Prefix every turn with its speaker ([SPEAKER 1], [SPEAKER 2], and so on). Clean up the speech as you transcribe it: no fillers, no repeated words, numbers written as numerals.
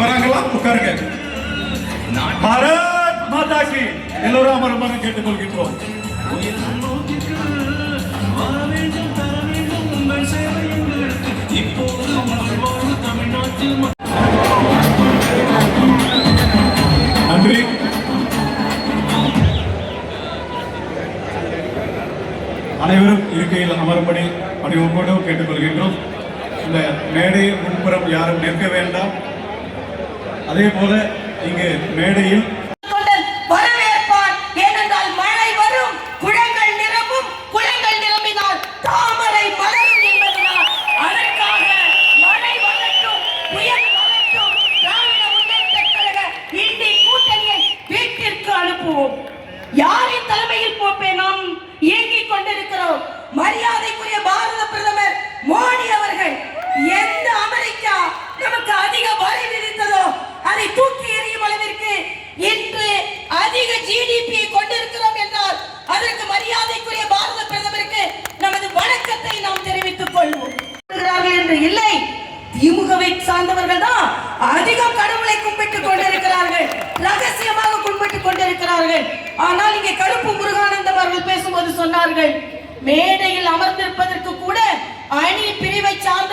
[SPEAKER 1] வராங்களா? உட்காருங்க. பாரத் மாதா கி எல்லோரும் அமருமாறு கேட்டுக்கொள்கின்றோம். நன்றி. அனைவரும் இருக்கையில் அமரும்படி பணிவோடு கேட்டுக்கொள்கின்றோம். இந்த மேடை முன்புறம் யாரும் நிற்க வேண்டாம். அதே போல இங்கு மேடையில்
[SPEAKER 2] வரவேற்பார். ஏனென்றால் மழை வரும், குளங்கள் நிரம்பும், குளங்கள் நிரம்பினால் தாமரை மலரும் என்பதனால் அதற்காக மழை வரட்டும், புயல் வரட்டும், திராவிட முன்னேற்றக் கழக இந்தி கூட்டணியை வீட்டிற்கு அனுப்புவோம். யாரின் தலைமையில் நாம் இயங்கிக் கொண்டிருக்கிறோம்? மரியாதைக்குரிய பாரத பிரதமர் மோடி அவர்கள் எந்த அமெரிக்கா நமக்கு அதிக வரி விதித்ததோ அதை தூக்கி எறியும் அளவிற்கு இன்று அதிக ஜிடிபி கொண்டிருக்கிறோம் என்றால் அதற்கு மரியாதைக்குரிய பாரத பிரதமருக்கு நமது வணக்கத்தை நாம் தெரிவித்துக் கொள்வோம் என்று இல்லை. திமுகவை சார்ந்தவர்கள் தான் அதிகம் கடவுளை கும்பிட்டுக் கொண்டிருக்கிறார்கள், ரகசியமாக கும்பிட்டுக் கொண்டிருக்கிறார்கள். ஆனால் இங்கே கருப்பு முருகானந்தம் அவர்கள் பேசும்போது சொன்னார்கள், மேடையில் அமர்ந்திருப்பதற்கு கூட அணி பிரிவை சார்ந்த